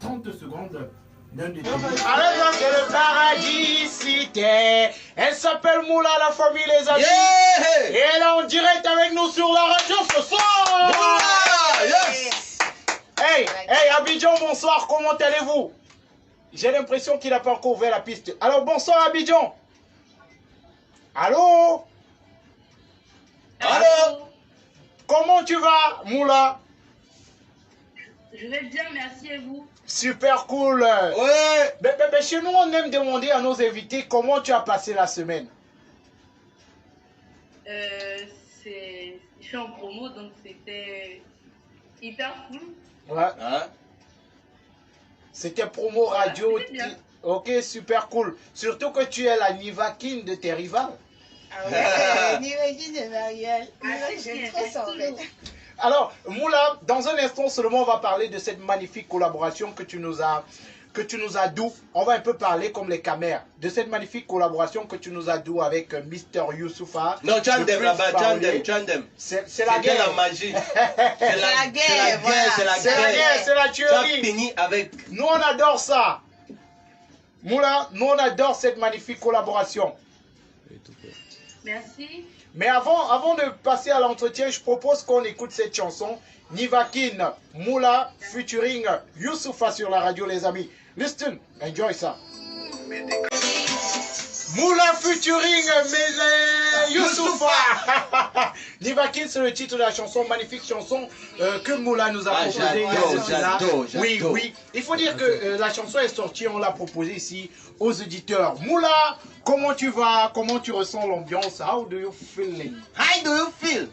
30 secondes d'un de tes... Alors c'est le paradis cité. Elle s'appelle Moula la famille les amis. Yeah! Et elle est en direct avec nous sur la radio ce soir. Moula! Yes! Hey, hey Abidjan, bonsoir, comment allez-vous? J'ai l'impression qu'il n'a pas encore ouvert la piste. Alors bonsoir Abidjan. Allô? Allô? Comment tu vas, Moula? Je vais bien, merci et vous? Super cool. Ouais. Mais chez nous, on aime demander à nos invités comment tu as passé la semaine. Je suis en promo, donc c'était hyper cool. Ouais. Hein? C'était promo radio. C'était bien. Ok, super cool. Surtout que tu es la Nivakin de tes rivales. Ah ouais, Nivakin de Marielle. J'ai trop ça en fait. Alors, Moula, dans un instant seulement, on va parler de cette magnifique collaboration que tu nous as doux. On va un peu parler comme les caméras de cette magnifique collaboration que tu nous as doux avec Mister Youssoufa. Non, Chandem là-bas, Chandem. C'est la guerre. la magie. C'est la guerre, voilà. c'est la C'est la guerre. guerre, c'est la Ça tuerie. finit avec. Nous, on adore ça. Moula, nous, on adore cette magnifique collaboration. Merci. Mais avant de passer à l'entretien, je propose qu'on écoute cette chanson. Nivakin, Moula, featuring Youssoufa sur la radio, les amis. Listen, enjoy ça. Moula featuring Youssoufa. Nivakin, c'est le titre de la chanson, magnifique chanson que Moula nous a proposée. J'adore. Oui, oui. Il faut dire que la chanson est sortie, on l'a proposée ici aux auditeurs. Moula, comment tu vas? Comment tu ressens l'ambiance? How do you feel? How do you feel?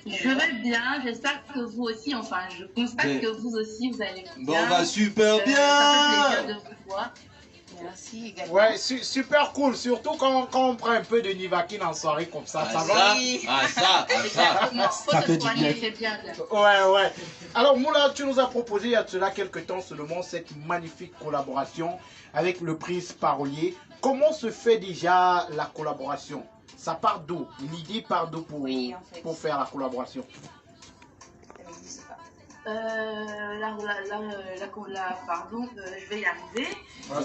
Je vais bien, j'espère que vous aussi, enfin je constate que vous aussi vous allez bien. Bon, va super Ça fait bien. plaisir de vous voir. Merci également. Ouais, super cool. Surtout quand on prend un peu de Nivakin en soirée comme ça, ça va? Ça. Exactement, faut se soigner, c'est bien. Ouais. Alors Moula, tu nous as proposé il y a de cela quelques temps seulement cette magnifique collaboration avec le prince parolier. Comment se fait déjà la collaboration? Ça part d'où? L'idée part d'où Oui, en fait. pour faire la collaboration? Pardon, je vais y arriver. La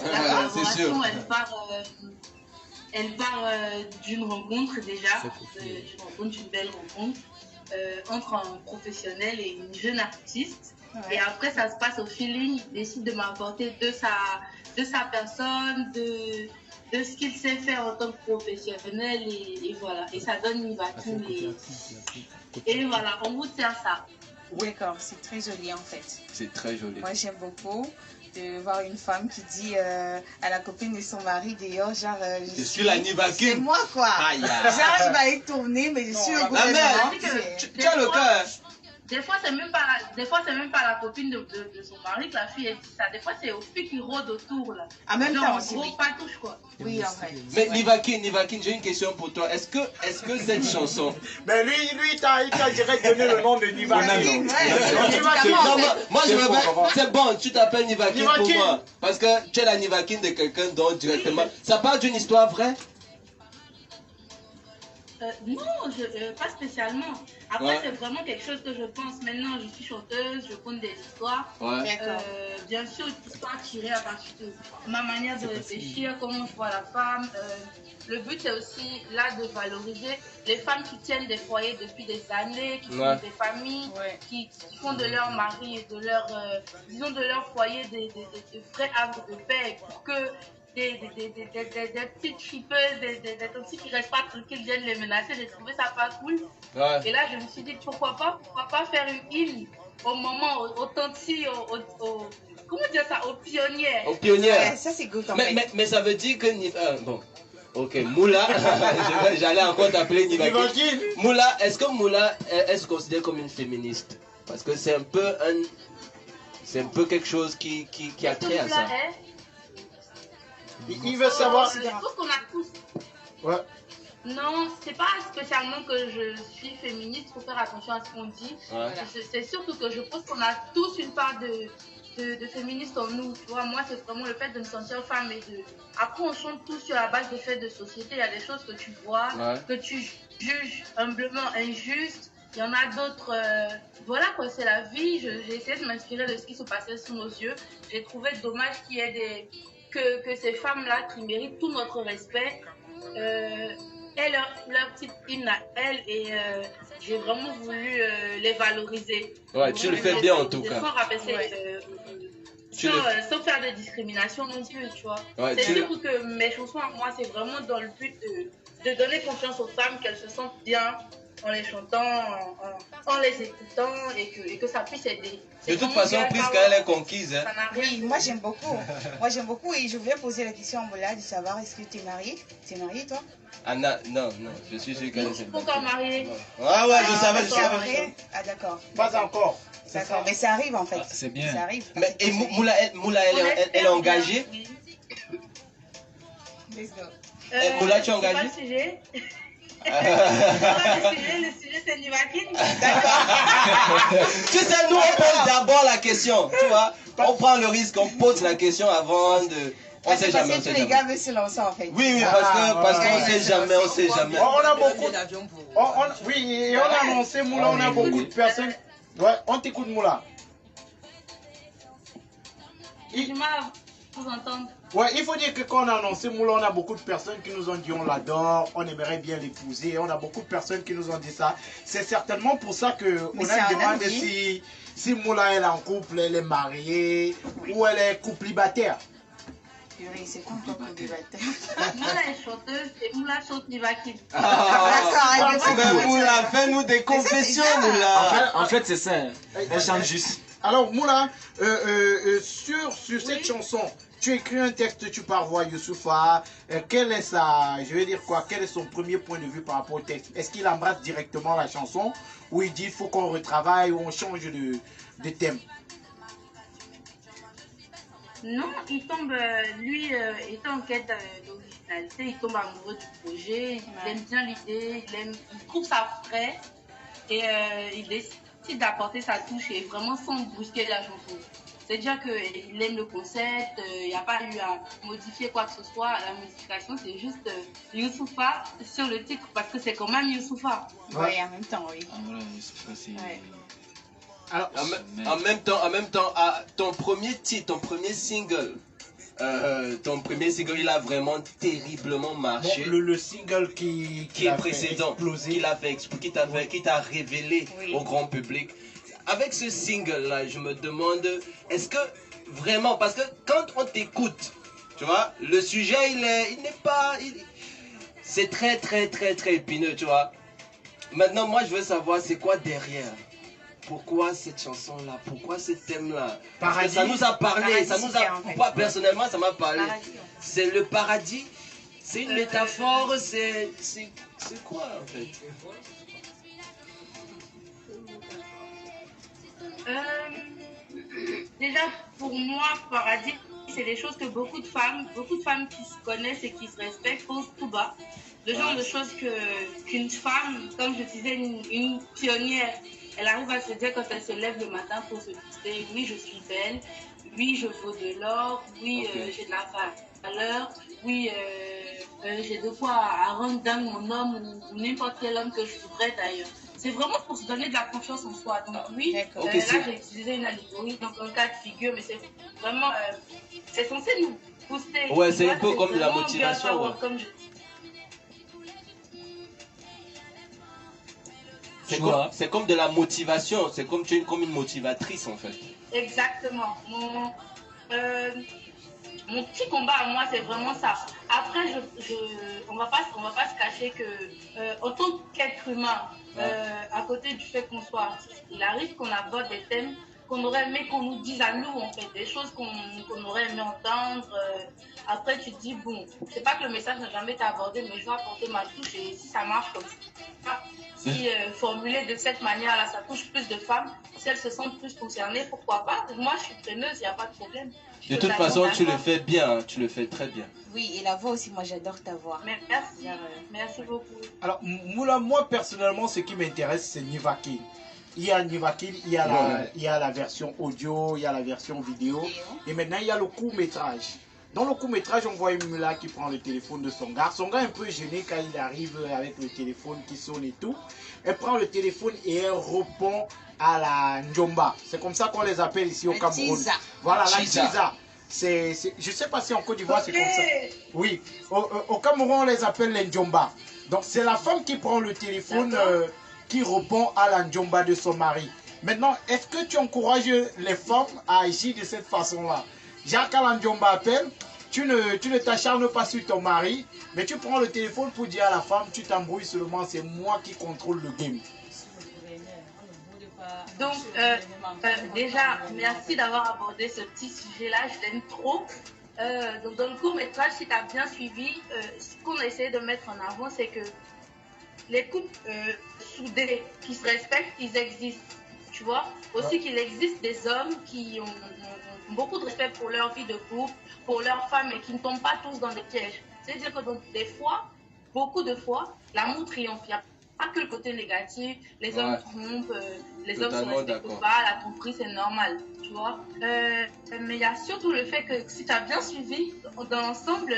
C'est sûr. collaboration, elle part d'une rencontre déjà, d'une belle rencontre entre un professionnel et une jeune artiste. Ouais. Et après, ça se passe au feeling. Il décide de m'apporter de sa personne, de ce qu'il sait faire en tant que professionnel. Et voilà. Et ça donne une vacuum. Et voilà, on vous sert ça. D'accord, c'est très joli en fait. C'est très joli. Moi j'aime beaucoup de voir une femme qui dit à la copine de son mari d'ailleurs, genre Je suis la c'est Nivakin. moi quoi. Aïe. Genre je vais y tourner mais je suis le gouvernement. Tu as le cœur. Des fois, c'est même pas la copine de son mari que la fille elle dit ça. Des fois, c'est aux filles qui rôdent autour là. En même Genre, temps en aussi, gros, oui. pas touche quoi. Oui en fait. Mais Nivakin, j'ai une question pour toi. Est-ce que cette chanson. Mais lui il t'a direct donné le nom de Nivakin. Ouais, Non, moi je me mets. C'est bon, tu t'appelles Nivakin pour Nivakin. moi. Parce que tu es la Nivakin de quelqu'un d'autre directement. Ça part d'une histoire vraie? Non, pas spécialement. Après, Ouais. c'est vraiment quelque chose que je pense. Maintenant, je suis chanteuse, je compte des histoires. Ouais. D'accord. Bien sûr, une histoire tirée à partir de ma manière de réfléchir, comment je vois la femme. Le but, c'est aussi là de valoriser les femmes qui tiennent des foyers depuis des années, qui font des familles, Ouais. qui font de leur mari et de leur, disons, de leur foyer des vrais havres de paix pour que des petites chipeuses, des toxiques qui restent pas tranquilles viennent les menacer. J'ai trouvé ça pas cool. Ouais. Et là, je me suis dit, pourquoi pas faire une hymne au moment authentique, comment dire ça, aux pionnières. Aux pionnières. Ouais, ça c'est good en fait. Mais ça veut dire que. Bon. Ok, Moula, j'allais encore t'appeler Nivakin. Nivakin. Moula, est-ce que Moula est considérée comme une féministe? Parce que c'est un peu quelque chose qui a trait à ça. Il veut savoir. Je pense qu'on a tous. Ouais. Non, c'est pas spécialement que je suis féministe, faut faire attention à ce qu'on dit. Ouais. C'est surtout que je pense qu'on a tous une part de féministe en nous. Tu vois, moi, c'est vraiment le fait de me sentir femme et de. Après, on chante tous sur la base de faits de société. Il y a des choses que tu vois, que tu juges humblement injustes. Il y en a d'autres. Voilà quoi, c'est la vie. J'ai essayé de m'inspirer de ce qui se passait sous nos yeux. J'ai trouvé dommage qu'il y ait que ces femmes-là qui méritent tout notre respect aient leur petite hymne à elles et j'ai vraiment voulu les valoriser. Ouais, tu le fais bien en tout cas. Sans faire de discrimination non plus, tu vois. Ouais, c'est sûr que mes chansons, moi, c'est vraiment dans le but de donner confiance aux femmes, qu'elles se sentent bien en les chantant, en les écoutant et que ça puisse aider. De toute façon, puisqu'elle est conquise. Hein. Oui, moi j'aime beaucoup. Moi j'aime beaucoup et je voulais poser la question à Moula de savoir est-ce que tu es mariée? Tu es mariée toi? Anna, non, je suis sûr qu'elle est célibataire. Pourquoi mariée? Ah ouais, je savais. Ah d'accord. Pas encore. D'accord, mais ça arrive en fait. C'est bien. Ça arrive. Mais et Moula, elle est engagée? Let's go. Moula, tu es engagée? C'est pas le sujet. Le sujet c'est Nivakine. D'accord. Tu sais, nous on pose d'abord la question, tu vois. On prend le risque, on pose la question avant de... On sait jamais, on sait les gars veulent se lancer en fait. Oui, parce qu'on sait jamais, on sait jamais. On a beaucoup. Oui, et on a annoncé Moula, on a beaucoup de personnes. Ouais, on t'écoute Moula. J'ai du mal à vous entendre. Ouais, il faut dire que quand on a annoncé Moula, on a beaucoup de personnes qui nous ont dit on l'adore, on aimerait bien l'épouser. On a beaucoup de personnes qui nous ont dit ça. C'est certainement pour ça qu'on a demandé si Moula elle est en couple, elle est mariée ou elle est couplibataire. Oui, c'est quoi couplibataire? Moula est chanteuse et Moula chante Nivakine. Moula, fais-nous des confessions, Moula. En fait, c'est ça. Elle chante juste. Alors Moula, sur cette chanson, tu écris un texte, tu parvois Youssoupha. Quel est quel est son premier point de vue par rapport au texte? Est-ce qu'il embrasse directement la chanson ou il dit il faut qu'on retravaille ou on change de thème? Non, il tombe, lui, étant en quête d'originalité, il tombe amoureux du projet, il aime bien l'idée, il trouve ça frais et il décide d'apporter sa touche et vraiment sans brusquer la chanson. C'est-à-dire qu'il aime le concept, il n'y a pas eu à modifier quoi que ce soit. La modification, c'est juste Youssoupha sur le titre parce que c'est quand même Youssoupha. Oui, en même temps, oui. Ah, voilà, Youssoupha, c'est... Ouais. Alors, en même temps, ton premier titre, ton premier single, il a vraiment terriblement marché. Bon, le single qui est précédent, qui t'a révélé au grand public. Avec ce single-là, je me demande, est-ce que vraiment, parce que quand on t'écoute, tu vois, le sujet, c'est très épineux, tu vois. Maintenant, moi, je veux savoir, c'est quoi derrière? Pourquoi cette chanson-là? Pourquoi ce thème-là? Parce que ça nous a parlé, moi, personnellement, ça m'a parlé. C'est le paradis, c'est une métaphore, c'est quoi, en fait? Déjà, pour moi, paradis, c'est des choses que beaucoup de femmes qui se connaissent et qui se respectent posent tout bas. Le genre de choses qu'une femme, comme je disais, une pionnière, elle arrive à se dire quand elle se lève le matin pour se booster. Oui, je suis belle. Oui, je vaux de l'or. Oui, j'ai de la valeur. Oui, j'ai de quoi à rendre dingue mon homme ou n'importe quel homme que je voudrais d'ailleurs. C'est vraiment pour se donner de la confiance en soi. Donc oui, là j'ai utilisé une allégorie, donc un cas de figure, mais c'est vraiment, c'est censé nous booster. Ouais, c'est un peu comme de la motivation. Ouais. C'est comme de la motivation, c'est comme tu es comme une motivatrice en fait. Exactement. Mon petit combat à moi, c'est vraiment ça. Après, on va pas se cacher que en tant qu'être humain, à côté du fait qu'on soit artiste, il arrive qu'on aborde des thèmes qu'on aurait aimé qu'on nous dise à nous, en fait, des choses qu'on aurait aimé entendre. Après, tu te dis, bon, c'est pas que le message n'a jamais été abordé, mais je vais apporter ma touche et si ça marche comme ça, si formulé de cette manière-là, ça touche plus de femmes, si elles se sentent plus concernées, pourquoi pas? Moi, je suis preneuse, il n'y a pas de problème. De toute façon, tu le fais bien, hein, tu le fais très bien. Oui, et la voix aussi, moi j'adore ta voix. Merci, merci beaucoup. Alors, Moula, moi personnellement, ce qui m'intéresse, c'est Nivakine. Il y a Nivakine, il y a la version audio, il y a la version vidéo, et maintenant il y a le court-métrage. Dans le court-métrage, on voit Mula qui prend le téléphone de son gars. Son gars est un peu gêné quand il arrive avec le téléphone qui sonne et tout. Elle prend le téléphone et elle répond à la Njomba. C'est comme ça qu'on les appelle ici au Cameroun. Tisa. Voilà, la Tisa. Tisa. Je ne sais pas si en Côte d'Ivoire c'est comme ça. Oui, au Cameroun on les appelle les Njomba. Donc c'est la femme qui prend le téléphone, qui répond à la Njomba de son mari. Maintenant, est-ce que tu encourages les femmes à agir de cette façon-là? Jacques, quand la Njomba appelle, tu ne t'acharnes pas sur ton mari, mais tu prends le téléphone pour dire à la femme, tu t'embrouilles seulement, c'est moi qui contrôle le game. Donc, déjà, merci d'avoir abordé ce petit sujet-là, je l'aime trop. Donc, dans le court-métrage, si tu as bien suivi, ce qu'on a essayé de mettre en avant, c'est que les couples soudés qui se respectent, ils existent. Tu vois, aussi qu'il existe des hommes qui ont beaucoup de respect pour leur vie de couple, pour leurs femmes et qui ne tombent pas tous dans des pièges. C'est-à-dire que donc, des fois, beaucoup de fois, l'amour triomphe. Il n'y a pas que le côté négatif, les hommes trompent, les hommes ne se respectent pas, la tromperie c'est normal, tu vois. Mais il y a surtout le fait que si tu as bien suivi, dans l'ensemble,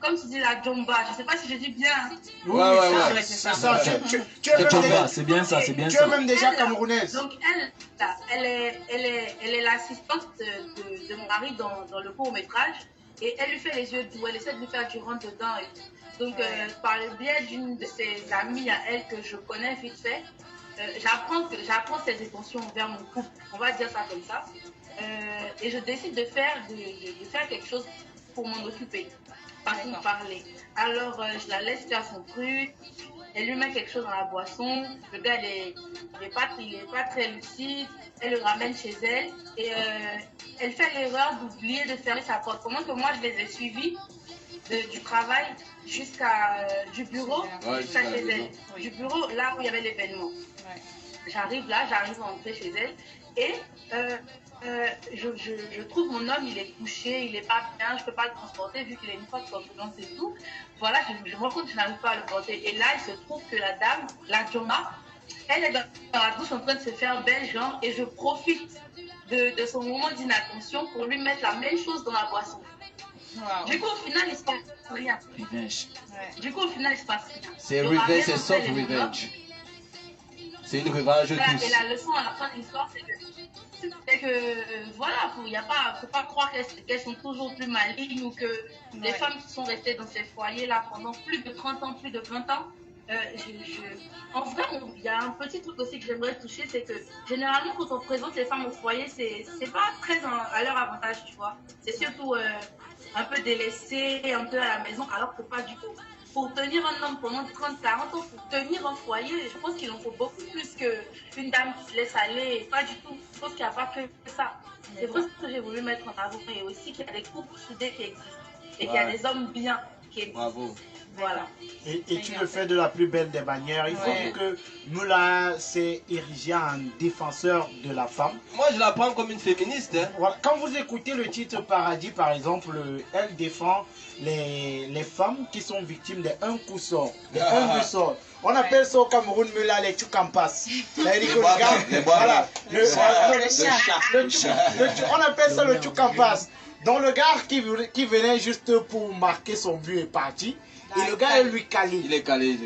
comme tu dis la Jomba, je ne sais pas si je dis bien. Ouais. C'est ça. C'est bien ça, c'est bien tu ça. es même déjà camerounaise. Donc elle est l'assistante de mon mari dans le court-métrage et elle lui fait les yeux doux, elle essaie de lui faire du rentre-dedans et tout. Donc, par le biais d'une de ses amies à elle que je connais vite fait, j'apprends ses intentions envers mon couple, on va dire ça comme ça. Et je décide de faire quelque chose pour m'en occuper, pas pour parler. Alors, je la laisse faire son truc, elle lui met quelque chose dans la boisson, le gars il est pas très lucide, elle le ramène chez elle et elle fait l'erreur d'oublier de fermer sa porte. Pendant que moi je les ai suivis du travail du bureau jusqu'à chez elle. Du bureau là où il y avait l'événement. J'arrive à entrer chez elle et je trouve mon homme, il est couché, il est pas bien, je peux pas le transporter vu qu'il a une fois de confidence et tout. Voilà, je me rends compte que je n'arrive pas à le porter. Et là, il se trouve que la dame, la Joma, elle est dans la douche en train de se faire belle, genre, et je profite de son moment d'inattention pour lui mettre la même chose dans la boisson. Wow. Du coup, au final, il se passe rien. C'est revenge, c'est soft revenge. C'est une revanche douce. Et la leçon à la fin de l'histoire, c'est que voilà, il faut pas croire qu'elles sont toujours plus malignes ou que les femmes qui sont restées dans ces foyers-là pendant plus de 30 ans, plus de 20 ans, en vrai, il y a un petit truc aussi que j'aimerais toucher, c'est que généralement quand on présente les femmes au foyer, c'est pas très à leur avantage, tu vois. C'est surtout un peu délaissé, un peu à la maison, alors que pas du tout. Pour tenir un homme pendant 30-40 ans, pour tenir un foyer, je pense qu'il en faut beaucoup plus qu'une dame qui se laisse aller. Pas du tout. Je pense qu'il n'y a pas que ça. C'est vrai ce que j'ai voulu mettre en avant. Et aussi qu'il y a des couples soudés qui existent. Et qu'il y a des hommes bien qui existent. Bravo. Voilà. Et tu le fais de la plus belle des manières. Il faut que Mula s'est érigé en défenseur de la femme. Moi, je la prends comme une féministe. Hein. Voilà. Quand vous écoutez le titre Paradis, par exemple, elle défend les femmes qui sont victimes d'un coup sort. On appelle ça au Cameroun Mula les Tchoukampas. On appelle ça le Tchoukampas. Donc le gars qui venait juste pour marquer son but est parti. Et le gars est lui calé. Il est calé.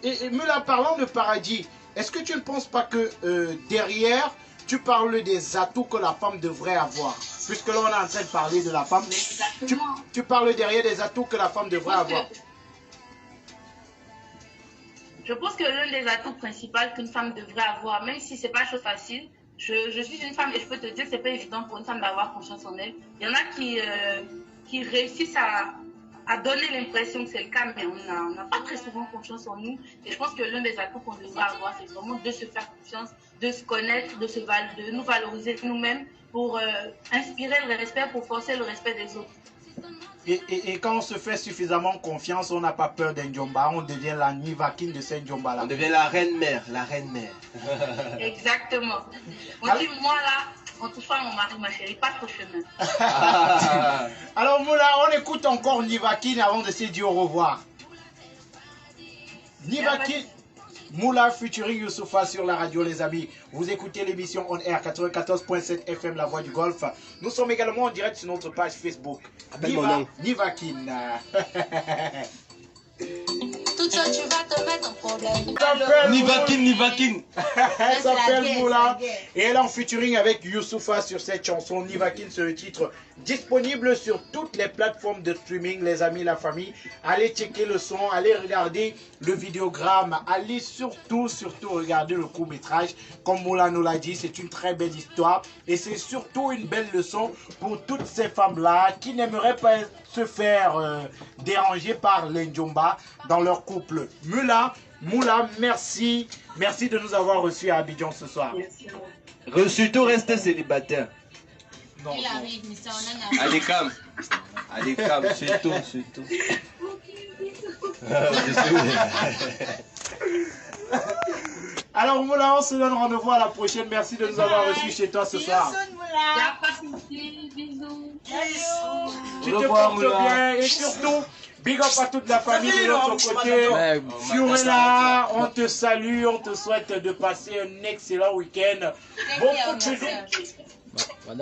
Et Mula, parlant de Paradis, est-ce que tu ne penses pas que derrière, tu parles des atouts que la femme devrait avoir? Puisque là, on est en train de parler de la femme. Tu parles derrière des atouts que la femme devrait avoir. Je pense que l'un des atouts principaux qu'une femme devrait avoir, même si ce n'est pas chose facile, je suis une femme et je peux te dire que ce n'est pas évident pour une femme d'avoir confiance en elle. Il y en a qui réussissent à donner l'impression que c'est le cas, mais on n'a pas très souvent confiance en nous. Et je pense que l'un des atouts qu'on devrait avoir, c'est vraiment de se faire confiance, de se connaître, de nous valoriser nous-mêmes pour inspirer le respect, pour forcer le respect des autres. Et quand on se fait suffisamment confiance, on n'a pas peur d'un Njomba, on devient la Nivakine de cette Njomba-là. On devient la reine-mère, Exactement. On dit, moi là, en touchant à mon mari, ma chérie, pas trop chemin. Alors Moula, on écoute encore Nivakine avant de se dire au revoir. Nivakine, Moula featuring Youssoufa sur la radio, les amis. Vous écoutez l'émission On Air 94.7 FM, La Voix du Golf. Nous sommes également en direct sur notre page Facebook. Appelle mon nom. Nivakin. Tout ça, tu vas te mettre en problème. Nivakin. Elle s'appelle Moula et elle est en featuring avec Youssoufa sur cette chanson. Nivakin, c'est le titre disponible sur toutes les plateformes de streaming, les amis, la famille. Allez checker le son, allez regarder le vidéogramme, allez surtout regarder le court-métrage. Comme Moula nous l'a dit, c'est une très belle histoire et c'est surtout une belle leçon pour toutes ces femmes-là qui n'aimeraient pas se faire déranger par les Njomba dans leur couple. Moula, merci de nous avoir reçus à Abidjan ce soir. Reçu tout rester célibataire. Non, Il non. arrive, mais ça, on en a. Allez, calme, surtout. Alors Moula, on se donne rendez-vous à la prochaine. Merci de nous avoir reçus chez toi ce soir. Y'a pas de souci, bisous. Tu te portes bien et surtout, big up à toute la famille de l'autre côté. Fiorella, on te salue, on te souhaite de passer un excellent week-end. Beaucoup de bisous.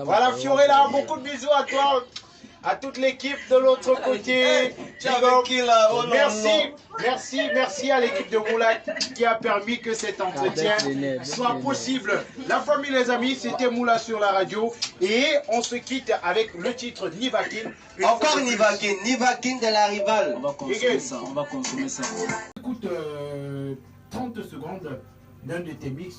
Voilà Fiorella, beaucoup de bisous à toi. À toute l'équipe de l'autre côté. Merci à l'équipe de Moula qui a permis que cet entretien soit possible. La famille, les amis, c'était Moula sur la radio. Et on se quitte avec le titre Nivakin. Encore Nivakin de la rivale. On va consommer ça. Écoute 30 secondes d'un de tes mix.